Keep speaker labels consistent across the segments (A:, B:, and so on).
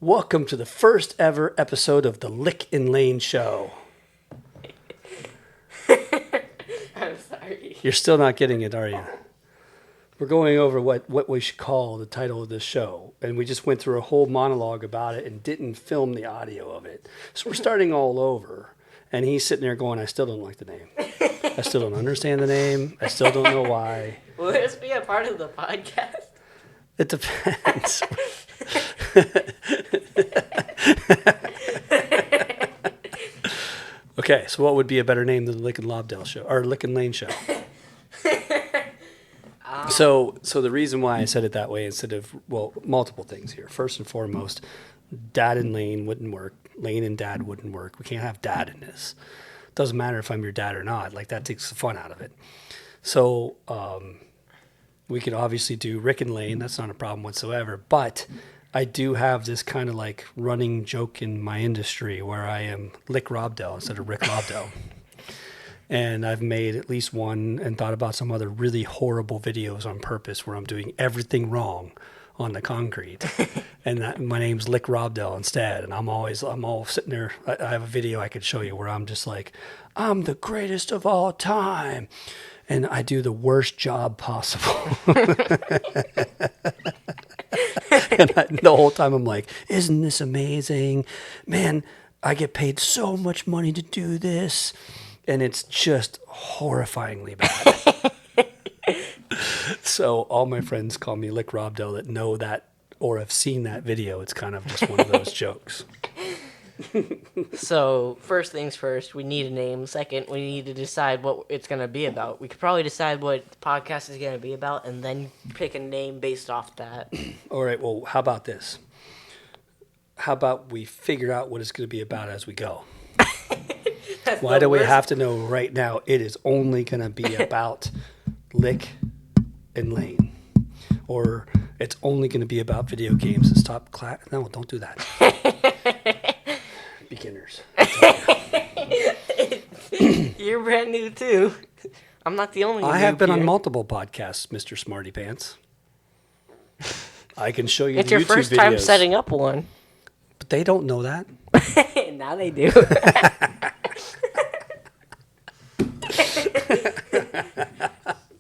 A: Welcome to the first ever episode of the Layne and I show.
B: I'm sorry.
A: You're still not getting it, are you? We're going over what we should call the title of this show, and we just went through a whole monologue about it and didn't film the audio of it. So we're starting all over, and he's sitting there going, I still don't like the name. I still don't understand the name. I still don't know why.
B: Will this be a part of the podcast?
A: It depends. Okay, so what would be a better name than the Layne and Lobdell show, or Layne and I show? So the reason why I said it that way instead of, well, multiple things here. First and foremost, Dad and Layne wouldn't work. Layne and Dad wouldn't work. We can't have Dad in this. Doesn't matter if I'm your dad or not. Like, that takes the fun out of it. So we could obviously do Rick and Layne. That's not a problem whatsoever. But I do have this kind of like running joke in my industry where I am Lobdell instead of Rick Lobdell. And I've made at least one and thought about some other really horrible videos on purpose where I'm doing everything wrong on the concrete. And my name's Lick Lobdell instead. And I'm all sitting there. I have a video I could show you where I'm just like, I'm the greatest of all time. And I do the worst job possible. And the whole time I'm like, isn't this amazing? Man, I get paid so much money to do this. And it's just horrifyingly bad. So all my friends call me Lick Lobdell that know that or have seen that video. It's kind of just one of those jokes.
B: So, first things first, we need a name. Second, we need to decide what it's going to be about. We could probably decide what the podcast is going to be about and then pick a name based off that.
A: All right, well, how about this? How about we figure out what it's going to be about as we go? Why do we have to know right now it is only going to be about Lick and Layne? Or it's only going to be about video games and stop class? No, don't do that. Beginners.
B: You're brand new too. I'm not the only
A: I have been
B: here.
A: on multiple podcasts, Mr. Smarty Pants. I can show you
B: It's
A: the
B: your
A: YouTube
B: first
A: videos.
B: time setting up one.
A: But they don't know that.
B: Now they do.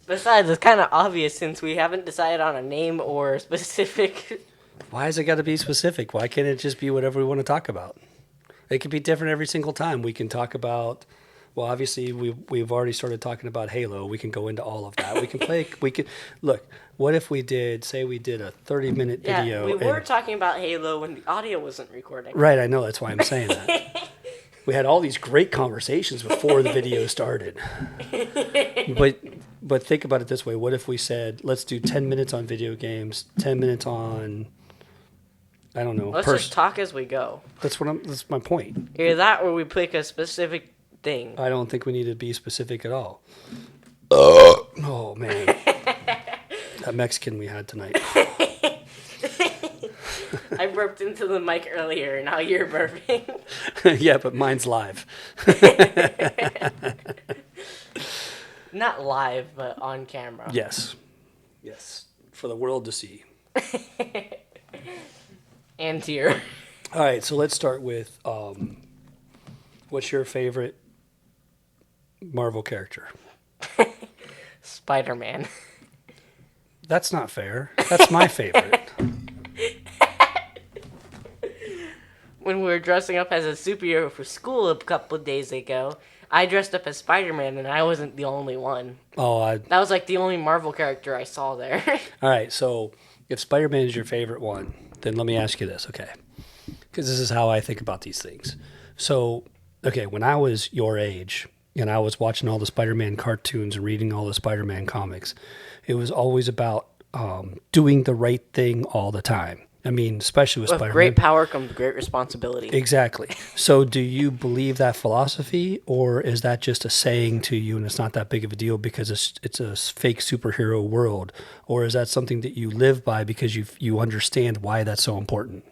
B: Besides, it's kind of obvious since we haven't decided on a name or specific.
A: Why has it got to be specific? Why can't it just be whatever we want to talk about? It could be different every single time. We can talk about, well, obviously we've already started talking about Halo. We can go into all of that. We can play. Look. What if we did a 30-minute video?
B: Yeah, we were talking about Halo when the audio wasn't recording.
A: Right, I know. That's why I'm saying that. We had all these great conversations before the video started. But think about it this way. What if we said, let's do 10 minutes on video games, 10 minutes on, I don't know.
B: Let's just talk as we go.
A: That's my point.
B: Either that or we pick a specific thing.
A: I don't think we need to be specific at all. Oh, man. That Mexican we had tonight.
B: I burped into the mic earlier, now you're burping.
A: Yeah, but mine's live.
B: Not live, but on camera.
A: Yes. For the world to see.
B: And here.
A: All right, so let's start with what's your favorite Marvel character?
B: Spider-Man.
A: That's not fair. That's my favorite.
B: When we were dressing up as a superhero for school a couple of days ago, I dressed up as Spider-Man, and I wasn't the only one. That was like the only Marvel character I saw there.
A: All right, so if Spider-Man is your favorite one, then let me ask you this, okay? Because this is how I think about these things. So, okay, when I was your age, and I was watching all the Spider-Man cartoons and reading all the Spider-Man comics, it was always about doing the right thing all the time. I mean, especially with Spider-Man.
B: With great power comes great responsibility.
A: Exactly. So do you believe that philosophy, or is that just a saying to you and it's not that big of a deal because it's a fake superhero world? Or is that something that you live by because you understand why that's so important?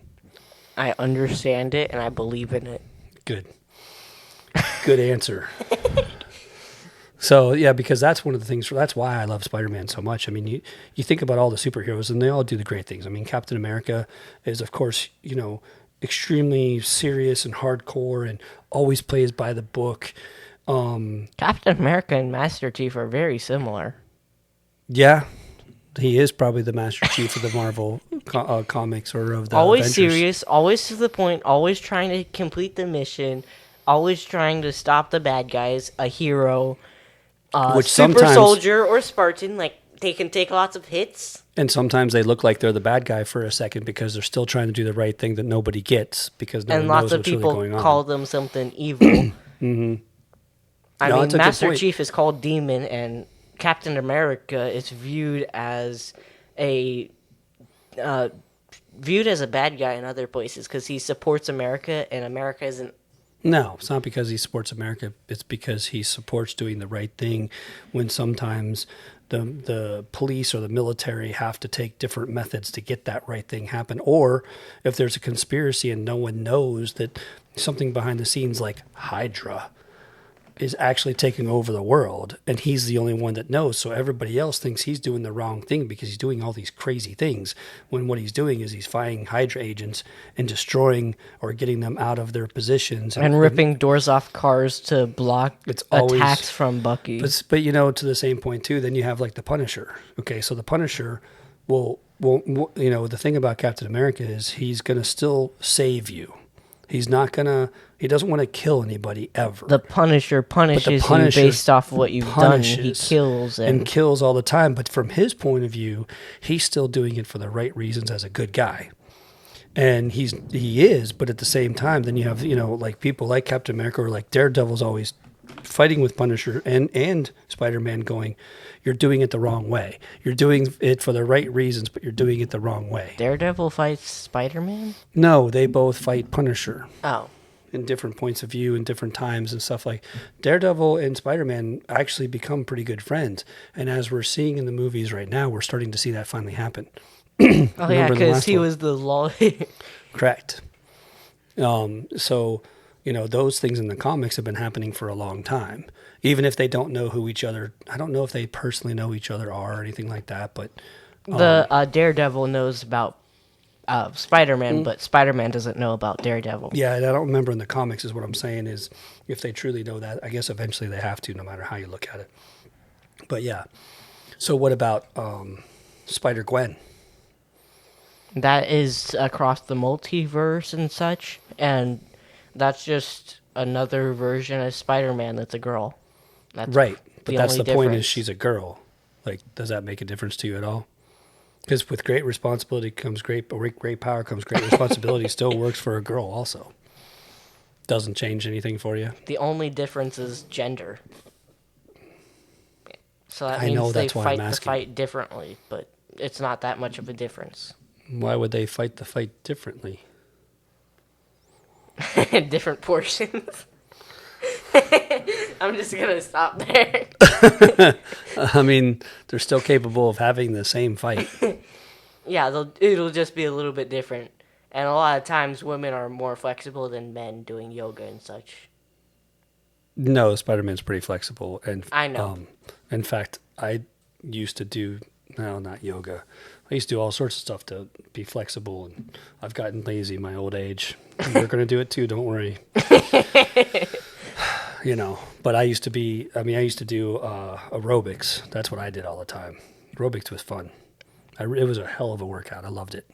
B: I understand it and I believe in it.
A: Good. Good answer. So, yeah, because that's one of the things, that's why I love Spider-Man so much. I mean, you think about all the superheroes, and they all do the great things. I mean, Captain America is, of course, extremely serious and hardcore and always plays by the book.
B: Captain America and Master Chief are very similar.
A: Yeah, he is probably the Master Chief of the Marvel comics or of the
B: always
A: Avengers.
B: Serious, always to the point, always trying to complete the mission, always trying to stop the bad guys, a hero,
A: Which
B: super soldier or Spartan, like they can take lots of hits.
A: And sometimes they look like they're the bad guy for a second because they're still trying to do the right thing that nobody gets because no
B: and
A: one
B: lots
A: knows
B: of
A: what's really
B: people
A: going on.
B: call them something evil.
A: Mm-hmm.
B: I mean, Master Chief is called Demon, and Captain America is viewed as a bad guy in other places because he supports America, and America isn't.
A: No, it's not because he supports America. It's because he supports doing the right thing when sometimes the police or the military have to take different methods to get that right thing happen. Or if there's a conspiracy and no one knows that something behind the scenes like Hydra is actually taking over the world and he's the only one that knows, so everybody else thinks he's doing the wrong thing because he's doing all these crazy things when what he's doing is he's fighting Hydra agents and destroying or getting them out of their positions
B: and ripping doors off cars to block attacks from Bucky.
A: But you know, to the same point too, then you have like the Punisher. Okay, so the Punisher will you know, the thing about Captain America is he's gonna still save you. He's not gonna. He doesn't want to kill anybody ever.
B: The Punisher punishes you based off of what you've done. He kills
A: and kills all the time. But from his point of view, he's still doing it for the right reasons as a good guy. And he is, but at the same time, then you have, you know, like people like Captain America or like Daredevil's always fighting with Punisher and Spider-Man going, you're doing it the wrong way. You're doing it for the right reasons, but you're doing it the wrong way.
B: Daredevil fights Spider-Man?
A: No, they both fight Punisher.
B: Oh.
A: In different points of view and different times and stuff. Like Daredevil and Spider-Man actually become pretty good friends. And as we're seeing in the movies right now, we're starting to see that finally happen.
B: Oh yeah, because he was the lawyer.
A: Correct. So, you know, those things in the comics have been happening for a long time. Even if they don't know who each other, I don't know if they personally know each other are or anything like that, but...
B: the Daredevil knows about Spider-Man, but Spider-Man doesn't know about Daredevil.
A: Yeah, and I don't remember in the comics is what I'm saying is if they truly know that, I guess eventually they have to, no matter how you look at it. But yeah. So what about Spider-Gwen?
B: That is across the multiverse and such, and that's just another version of Spider-Man that's a girl. That's
A: right, but that's the
B: difference.
A: point is she's a girl. Like, does that make a difference to you at all? Because with great responsibility comes great power comes great responsibility. Still works for a girl also. Doesn't change anything for you.
B: The only difference is gender. So that means they fight the fight differently, but it's not that much of a difference.
A: Why would they fight the fight differently?
B: Different portions. I'm just gonna stop there.
A: I mean, they're still capable of having the same fight.
B: Yeah, it'll just be a little bit different. And a lot of times women are more flexible than men doing yoga and such.
A: No, Spider-Man's pretty flexible. And
B: I know.
A: In fact, I used to do, no, not yoga. I used to do all sorts of stuff to be flexible, and I've gotten lazy in my old age. You're going to do it too, don't worry. You know, but I used to do aerobics. That's what I did all the time. Aerobics was fun. It was a hell of a workout. I loved it.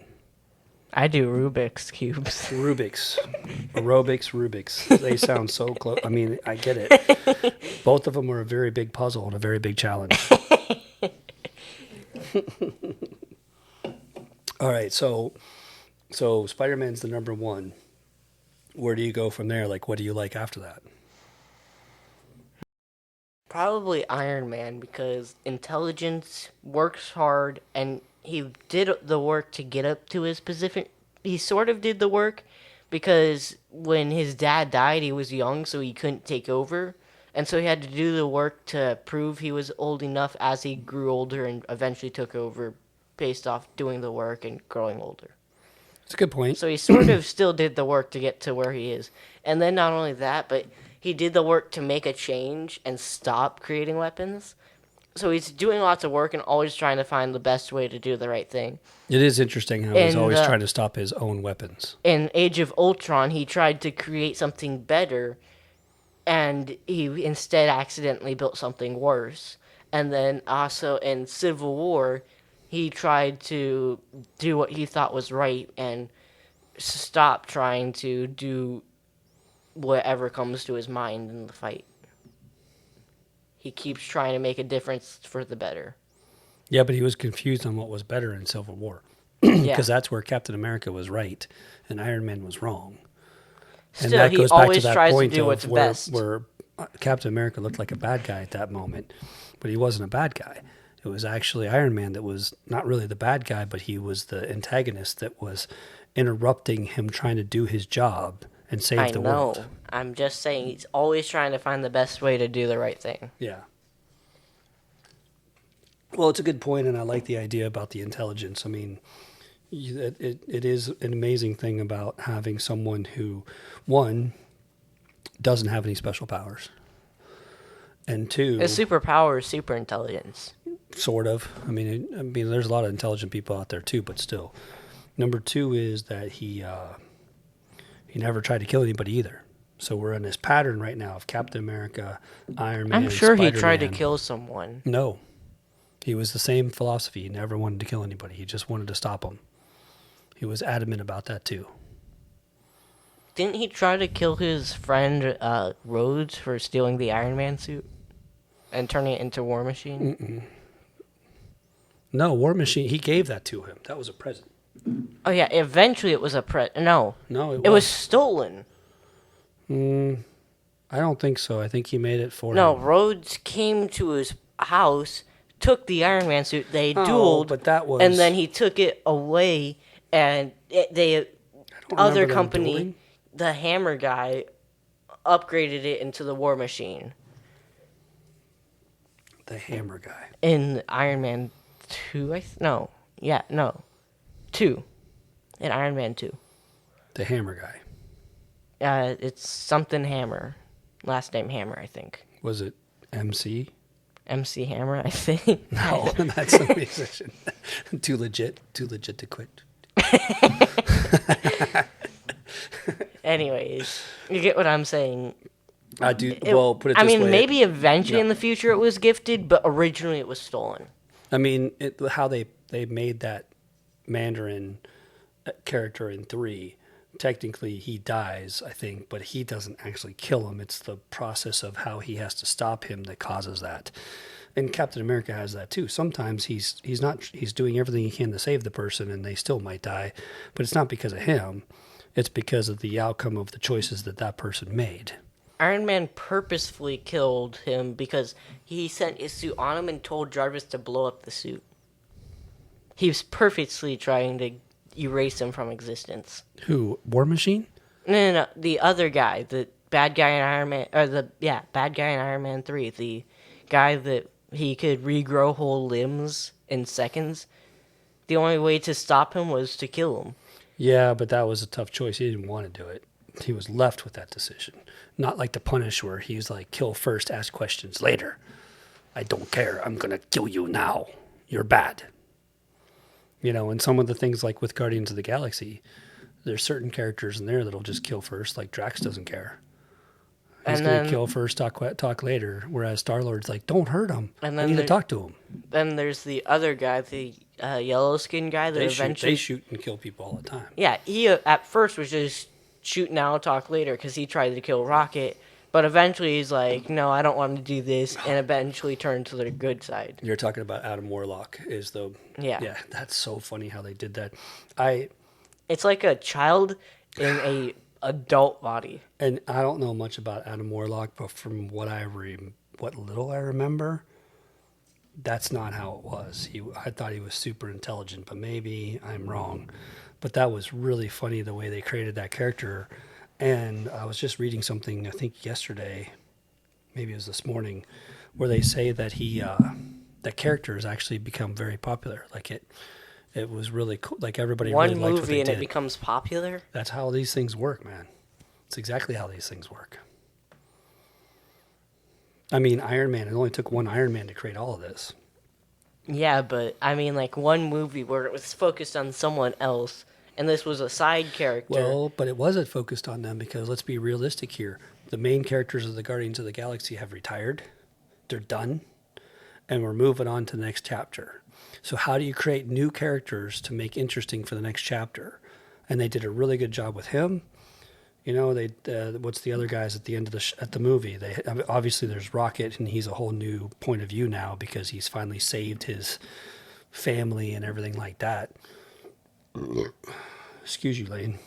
B: I do Rubik's Cubes.
A: Rubik's. Rubik's. They sound so close. I mean, I get it. Both of them were a very big puzzle and a very big challenge. All right, so Spider-Man's the number one. Where do you go from there? Like, what do you like after that?
B: Probably Iron Man, because intelligence, works hard, and he did the work to get up to his position. He sort of did the work because when his dad died, he was young, so he couldn't take over. And so he had to do the work to prove he was old enough as he grew older and eventually took over based off doing the work and growing older.
A: That's a good point.
B: So he sort of still did the work to get to where he is. And then not only that, but he did the work to make a change and stop creating weapons. So he's doing lots of work and always trying to find the best way to do the right thing.
A: It is interesting how he's always trying to stop his own weapons.
B: In Age of Ultron, he tried to create something better, and he instead accidentally built something worse. And then also in Civil War, he tried to do what he thought was right and stop trying to do whatever comes to his mind in the fight. He keeps trying to make a difference for the better.
A: Yeah, but he was confused on what was better in Civil War. Because that's where Captain America was right and Iron Man was wrong.
B: Still, and that goes back to that point
A: where Captain America looked like a bad guy at that moment, but he wasn't a bad guy. It was actually Iron Man that was not really the bad guy, but he was the antagonist that was interrupting him trying to do his job and save the world.
B: I'm just saying he's always trying to find the best way to do the right thing.
A: Yeah. Well, it's a good point, and I like the idea about the intelligence. I mean, it is an amazing thing about having someone who, one, doesn't have any special powers, and two,
B: his superpower is super intelligence.
A: Sort of. I mean, there's a lot of intelligent people out there too, but still. Number two is that he never tried to kill anybody either. So we're in this pattern right now of Captain America, Iron Man,
B: I'm sure
A: Spider-Man.
B: he tried to kill someone.
A: No. He was the same philosophy. He never wanted to kill anybody. He just wanted to stop them. He was adamant about that too.
B: Didn't he try to kill his friend Rhodes for stealing the Iron Man suit and turning it into War Machine?
A: Mm-mm. No, War Machine, he gave that to him. That was a present.
B: Oh, yeah. Eventually it was a No,
A: it
B: was stolen.
A: I don't think so. I think he made it for him.
B: No, Rhodes came to his house, took the Iron Man suit, they dueled,
A: but that was...
B: and then he took it away, and other company,
A: dueling.
B: the Hammer guy, upgraded it into the War Machine.
A: The Hammer guy.
B: In Iron Man 2, 2. In Iron Man 2.
A: The Hammer guy.
B: It's something Hammer. Last name Hammer, I think.
A: Was it MC?
B: MC Hammer, I think.
A: No, that's a musician. Too legit to quit.
B: Anyways, you get what I'm saying.
A: I do. Put it this way.
B: I mean, maybe eventually in the future it was gifted, but originally it was stolen.
A: I mean, how they made that Mandarin character in 3, technically he dies, I think, but he doesn't actually kill him. It's the process of how he has to stop him that causes that. And Captain America has that too. Sometimes he's doing everything he can to save the person and they still might die, but it's not because of him. It's because of the outcome of the choices that person made.
B: Iron Man purposefully killed him because he sent his suit on him and told Jarvis to blow up the suit. He was purposely trying to erase him from existence.
A: Who? War Machine?
B: No. The other guy, the bad guy in Iron Man, bad guy in Iron Man 3, the guy that he could regrow whole limbs in seconds. The only way to stop him was to kill him.
A: Yeah, but that was a tough choice. He didn't want to do it. He was left with that decision. Not like the Punish, where he's like, kill first, ask questions later. I don't care. I'm going to kill you now. You're bad. You know, and some of the things like with Guardians of the Galaxy, there's certain characters in there that'll just kill first, like Drax doesn't care. He's going to kill first, talk later, whereas Star-Lord's like, don't hurt him. I need to talk to him.
B: Then there's the other guy, the yellow skin guy that
A: they shoot and kill people all the time.
B: Yeah, he at first was just shoot now, talk later, because he tried to kill Rocket. But eventually he's like, no, I don't want to do this, and eventually turned to the good side.
A: You're talking about Adam Warlock is the...
B: Yeah.
A: Yeah, that's so funny how they did that.
B: It's like a child in a adult body.
A: And I don't know much about Adam Warlock, but from what little I remember, that's not how it was. I thought he was super intelligent, but maybe I'm wrong. But that was really funny the way they created that character. And I was just reading something, I think yesterday, maybe it was this morning, where they say that that character has actually become very popular. Like it was really cool. Like everybody really liked what they did.
B: One movie and it becomes popular?
A: That's how these things work, man. It's exactly how these things work. I mean, Iron Man, it only took one Iron Man to create all of this.
B: Yeah, but I mean, like one movie where it was focused on someone else, and this was a side character.
A: Well, but it wasn't focused on them because let's be realistic here. The main characters of the Guardians of the Galaxy have retired. They're done. And we're moving on to the next chapter. So how do you create new characters to make interesting for the next chapter? And they did a really good job with him. You know, they what's the other guys at the end of at the movie? They obviously there's Rocket, and he's a whole new point of view now because he's finally saved his family and everything like that. Excuse you, Layne.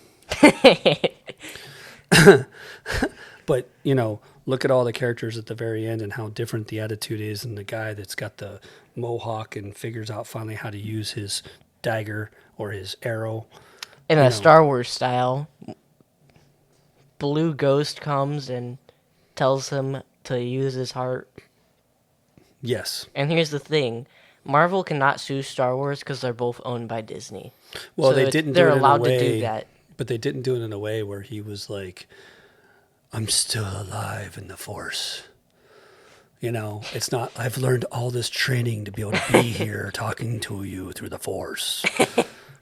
A: But you know, look at all the characters at the very end and how different the attitude is, and the guy that's got the mohawk and figures out finally how to use his dagger or his arrow.
B: In a Star Wars style, Blue Ghost comes and tells him to use his heart.
A: Yes.
B: And here's the thing. Marvel cannot sue Star Wars because they're both owned by Disney.
A: Well,
B: so they're allowed to do that.
A: But they didn't do it in a way where he was like, I'm still alive in the Force. You know, it's not, I've learned all this training to be able to be here talking to you through the Force.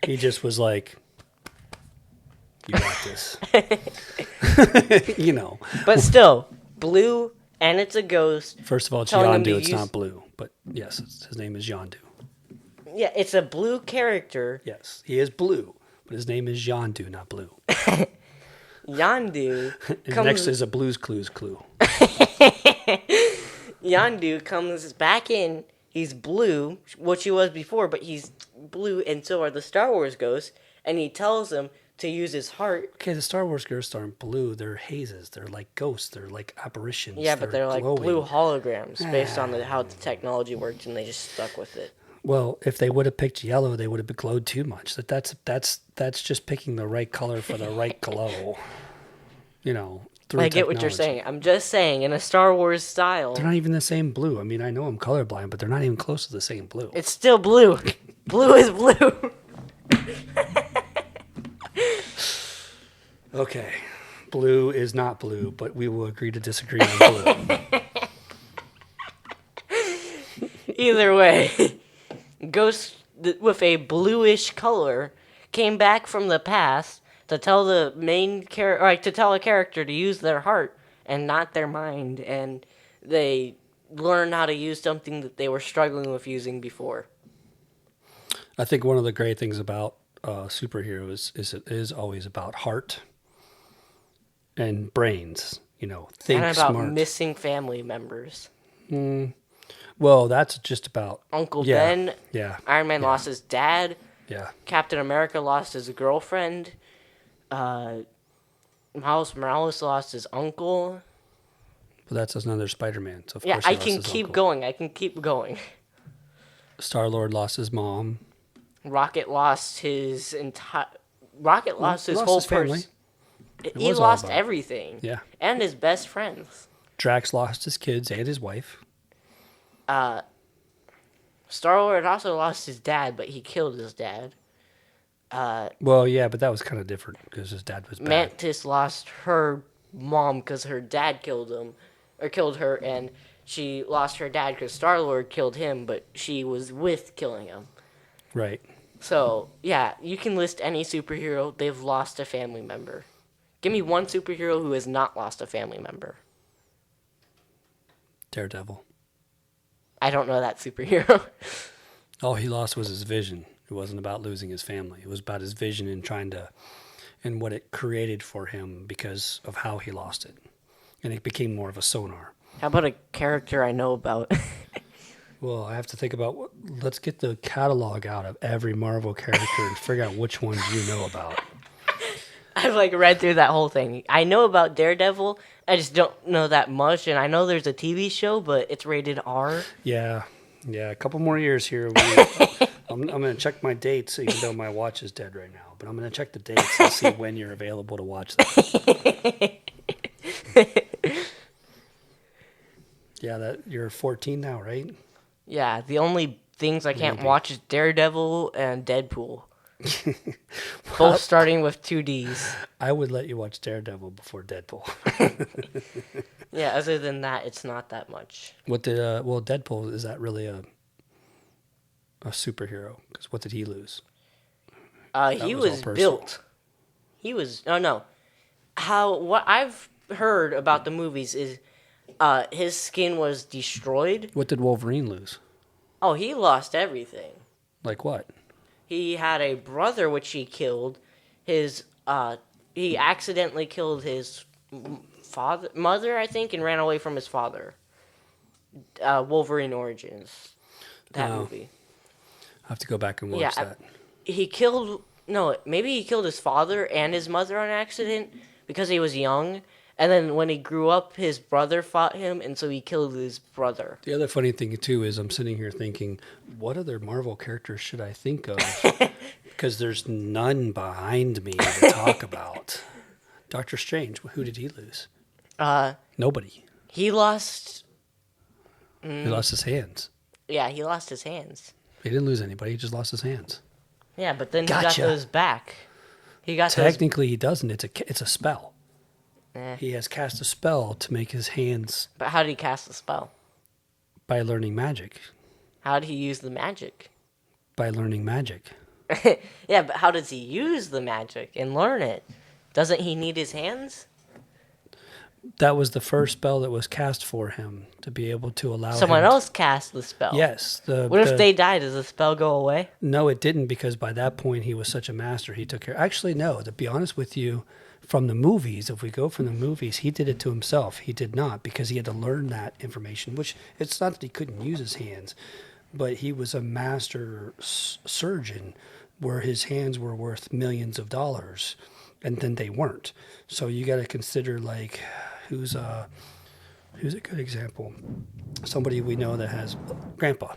A: He just was like, you got this. You know.
B: But still, Blue, and it's a ghost.
A: First of all, it's Yondu. It's not Blue. But yes, his name is Yondu.
B: Yeah, it's a blue character.
A: Yes, he is blue, but his name is Yondu, not Blue.
B: Yondu
A: next is a Blue's Clues clue.
B: Yondu comes back in. He's blue, which he was before, but he's blue, and so are the Star Wars ghosts. And he tells him to use his heart.
A: Okay, the Star Wars ghosts aren't blue. They're hazes. They're like ghosts. They're like apparitions.
B: Yeah, but they're like
A: glowing.
B: blue holograms based on how the technology worked, and they just stuck with it.
A: Well, if they would have picked yellow, they would have glowed too much. That's just picking the right color for the right glow. You know,
B: I get what you're saying. I'm just saying, in a Star Wars style.
A: They're not even the same blue. I mean, I know I'm colorblind, but they're not even close to the same blue.
B: It's still blue. Blue is blue.
A: Okay. Blue is not blue, but we will agree to disagree on blue.
B: Either way, Ghost with a bluish color came back from the past to tell the main character, like to tell a character to use their heart and not their mind, and they learn how to use something that they were struggling with using before.
A: I think one of the great things about superheroes is it is always about heart and brains. You know, think
B: and about
A: smart.
B: Missing family members.
A: Well, that's just about
B: Uncle Ben.
A: Yeah.
B: Iron Man lost his dad.
A: Yeah.
B: Captain America lost his girlfriend. Miles Morales lost his uncle.
A: But that's another Spider-Man. So of
B: yeah,
A: course
B: I can keep going. I can keep going.
A: Star-Lord lost his mom.
B: Rocket lost his entire. Rocket lost his whole
A: family.
B: He lost everything.
A: Yeah.
B: And his best friends.
A: Drax lost his kids and his wife.
B: Star-Lord also lost his dad, but he killed his dad.
A: Well, yeah, but that was kind of different because his dad was bad.
B: Mantis lost her mom because her dad killed her, and she lost her dad because Star-Lord killed him, but she was with killing him.
A: Right.
B: So, yeah, you can list any superhero. They've lost a family member. Give me one superhero who has not lost a family member.
A: Daredevil.
B: I don't know that superhero.
A: All he lost was his vision. It wasn't about losing his family. It was about his vision and what it created for him because of how he lost it. And it became more of a sonar.
B: How about a character I know about?
A: Well, I have to think about, let's get the catalog out of every Marvel character and figure out which ones you know about.
B: I've read through that whole thing. I know about Daredevil. I just don't know that much. And I know there's a TV show, but it's rated R.
A: Yeah. A couple more years here. I'm going to check my dates, even though my watch is dead right now. But I'm going to check the dates and see when you're available to watch that. Yeah, you're 14 now, right?
B: Yeah, the only things I can't watch is Daredevil and Deadpool. Both starting with 2 Ds.
A: I would let you watch Daredevil before Deadpool.
B: Yeah, other than that, it's not that much.
A: Deadpool, is that really a superhero? Because what did he lose?
B: He was built. He was, no. What I've heard about the movies is his skin was destroyed.
A: What did Wolverine lose?
B: Oh, he lost everything.
A: Like what?
B: He had a brother which he killed. He accidentally killed his mother, I think, and ran away from his father. Wolverine Origins, that movie.
A: I have to go back and watch that.
B: Maybe he killed his father and his mother on accident because he was young. And then when he grew up, his brother fought him, and so he killed his brother.
A: The other funny thing, too, is I'm sitting here thinking, what other Marvel characters should I think of? Because there's none behind me to talk about. Doctor Strange, who did he lose? Nobody.
B: He lost...
A: He lost his hands.
B: Yeah, he lost his hands.
A: He didn't lose anybody, he just lost his hands.
B: Yeah, but then he got those back.
A: Technically, he doesn't. It's a spell. He has cast a spell to make his hands...
B: But how did he cast the spell?
A: By learning magic.
B: How did he use the magic?
A: By learning magic.
B: Yeah, but how does he use the magic and learn it? Doesn't he need his hands?
A: That was the first spell that was cast for him, to be able to allow
B: someone else cast the spell.
A: Yes.
B: What if they die? Does the spell go away?
A: No, it didn't, because by that point he was such a master. He took care... Actually, no, to be honest with you... From the movies, if we go from the movies, he did it to himself. He did not, because he had to learn that information, which it's not that he couldn't use his hands, but he was a master surgeon where his hands were worth millions of dollars, and then they weren't. So you got to consider, like, who's a good example? Somebody we know that has Grandpa.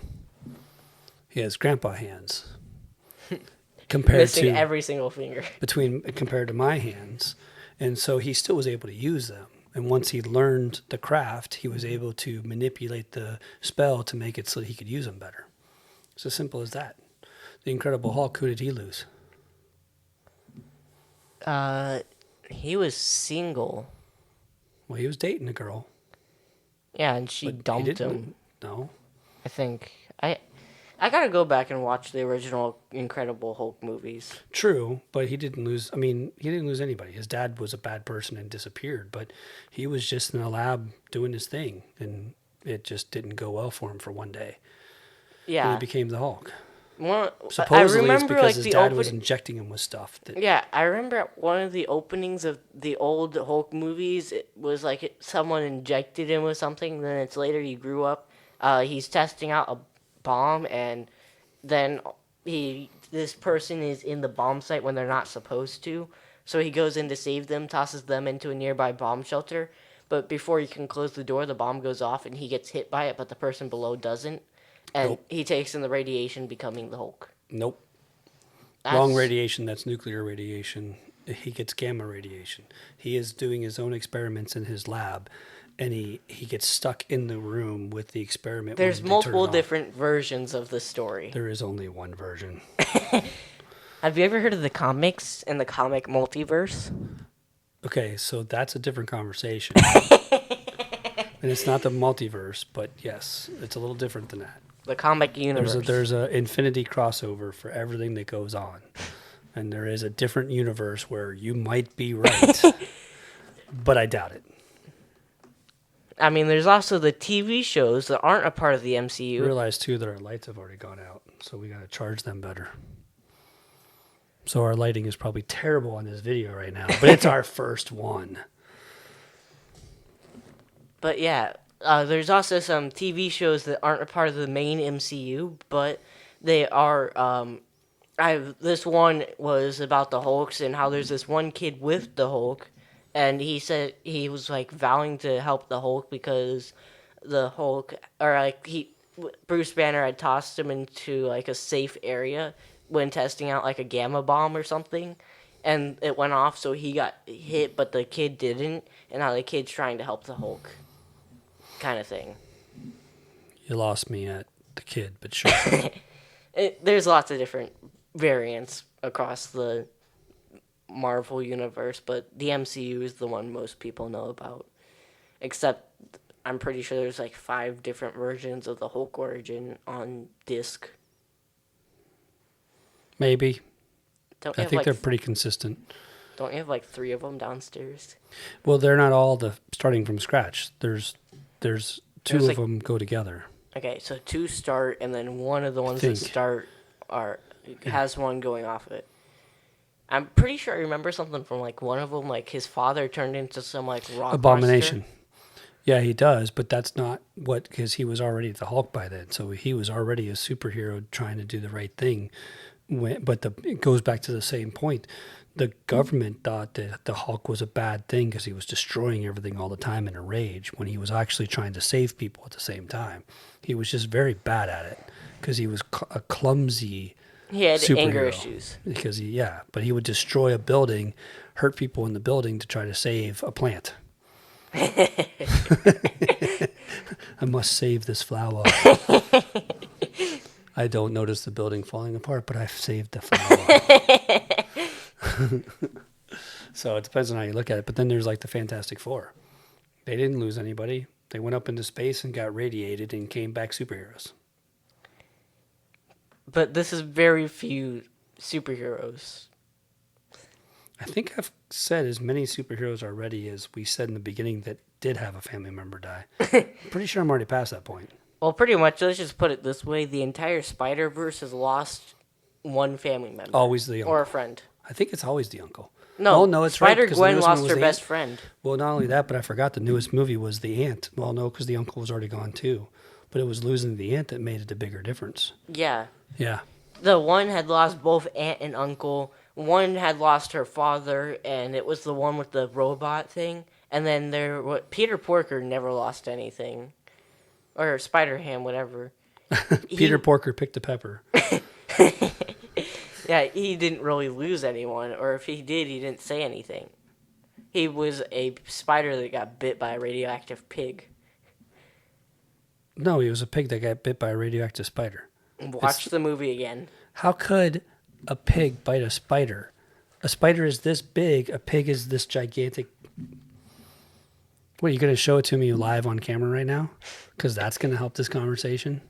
A: He has Grandpa hands.
B: Missing every single finger.
A: Compared to my hands. And so he still was able to use them. And once he learned the craft, he was able to manipulate the spell to make it so that he could use them better. It's as simple as that. The Incredible Hulk, who did he lose?
B: He was single.
A: Well, he was dating a girl.
B: Yeah, and she dumped him.
A: No.
B: I think. I gotta go back and watch the original Incredible Hulk movies.
A: True, but he didn't lose... I mean, he didn't lose anybody. His dad was a bad person and disappeared, but he was just in a lab doing his thing, and it just didn't go well for him for one day.
B: Yeah.
A: And he became the Hulk.
B: Well,
A: supposedly it's because his dad was injecting him with stuff.
B: Yeah, I remember at one of the openings of the old Hulk movies, it was like someone injected him with something, then it's later he grew up. He's testing out a bomb, and then this person is in the bomb site when they're not supposed to, so he goes in to save them, tosses them into a nearby bomb shelter, but before he can close the door, the bomb goes off and he gets hit by it, but the person below doesn't, and he takes in the radiation, becoming the Hulk.
A: Nope. Wrong radiation. That's nuclear radiation. He gets gamma radiation. He is doing his own experiments in his lab, and he gets stuck in the room with the experiment.
B: There's multiple different versions of the story.
A: There is only one version.
B: Have you ever heard of the comics and the comic multiverse?
A: Okay, so that's a different conversation. And it's not the multiverse, but yes, it's a little different than that.
B: The comic universe.
A: There's a infinity crossover for everything that goes on. And there is a different universe where you might be right, but I doubt it.
B: I mean, there's also the TV shows that aren't a part of the MCU.
A: I realize, too, that our lights have already gone out, so we got to charge them better. So our lighting is probably terrible on this video right now, but it's our first one.
B: But yeah, there's also some TV shows that aren't a part of the main MCU, but they are... this one was about the Hulks and how there's this one kid with the Hulk, and he said he was like vowing to help the Hulk because the Hulk, or like Bruce Banner had tossed him into like a safe area when testing out like a gamma bomb or something, and it went off, so he got hit, but the kid didn't, and now the kid's trying to help the Hulk, kind of thing.
A: You lost me at the kid, but sure.
B: There's lots of different variants across the Marvel universe, but the MCU is the one most people know about. Except, I'm pretty sure there's like 5 different versions of the Hulk origin on disc.
A: Maybe. I think they're pretty consistent.
B: Don't you have like 3 of them downstairs?
A: Well, they're not all starting from scratch. There's 2 of them go together.
B: Okay, so 2 start, and then one of the ones that start has one going off of it. I'm pretty sure I remember something from like one of them, like his father turned into some like rock
A: abomination.
B: Monster.
A: Yeah, he does, but that's not because he was already the Hulk by then, so he was already a superhero trying to do the right thing. But it goes back to the same point. The government thought that the Hulk was a bad thing because he was destroying everything all the time in a rage, when he was actually trying to save people at the same time. He was just very bad at it because he was a clumsy.
B: He had
A: superhero.
B: Anger issues.
A: But he would destroy a building, hurt people in the building to try to save a plant. I must save this flower. I don't notice the building falling apart, but I've saved the flower. So it depends on how you look at it. But then there's like the Fantastic Four. They didn't lose anybody. They went up into space and got radiated and came back superheroes.
B: But this is very few superheroes.
A: I think I've said as many superheroes already as we said in the beginning that did have a family member die. I'm pretty sure I'm already past that point.
B: Well, pretty much. Let's just put it this way. The entire Spider-Verse has lost one family member.
A: Always the uncle.
B: Or a friend.
A: I think it's always the uncle.
B: No,
A: it's
B: Spider-Gwen lost her best friend.
A: Well, not only that, but I forgot the newest movie was the aunt. Well, no, because the uncle was already gone too. But it was losing the aunt that made it a bigger difference.
B: Yeah.
A: Yeah.
B: The one had lost both aunt and uncle. One had lost her father, and it was the one with the robot thing. And then Peter Porker never lost anything. Or Spider-Ham, whatever.
A: Peter Porker picked a pepper.
B: Yeah, he didn't really lose anyone. Or if he did, he didn't say anything. He was a spider that got bit by a radioactive pig.
A: No, he was a pig that got bit by a radioactive spider.
B: Watch the movie again.
A: How could a pig bite a spider? A spider is this big. A pig is this gigantic. What, are you going to show it to me live on camera right now? Because that's going to help this conversation.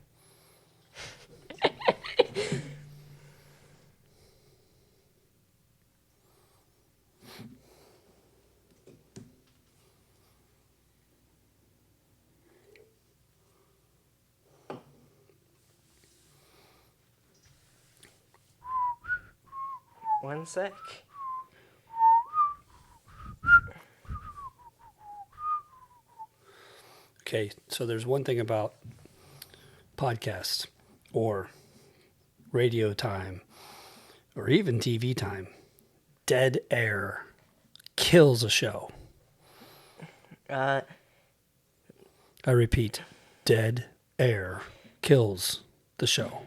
B: One sec.
A: Okay, so there's one thing about podcasts or radio time or even TV time. Dead air kills a show. I repeat, dead air kills the show.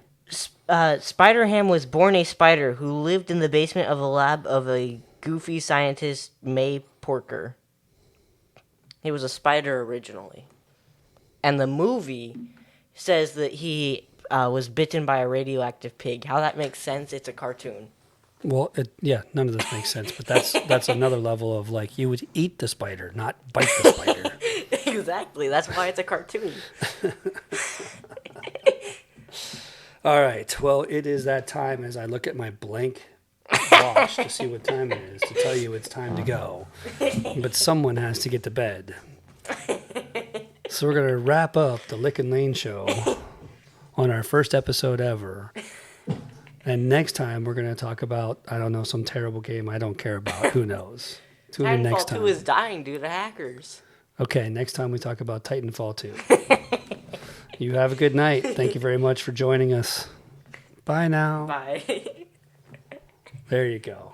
B: Spider-Ham was born a spider who lived in the basement of a lab of a goofy scientist, May Porker. He was a spider originally. And the movie says that he was bitten by a radioactive pig. How that makes sense, it's a cartoon.
A: Well, none of this makes sense, but that's another level of like you would eat the spider, not bite the spider.
B: Exactly, that's why it's a cartoon.
A: All right, well, it is that time as I look at my blank watch to see what time it is to tell you it's time to go. But someone has to get to bed. So we're going to wrap up the Lick and Layne show on our first episode ever. And next time we're going to talk about, I don't know, some terrible game I don't care about. Who knows? Tune in next time.
B: Titanfall 2 is dying due to hackers.
A: Okay, next time we talk about Titanfall 2. You have a good night. Thank you very much for joining us. Bye now.
B: Bye.
A: There you go.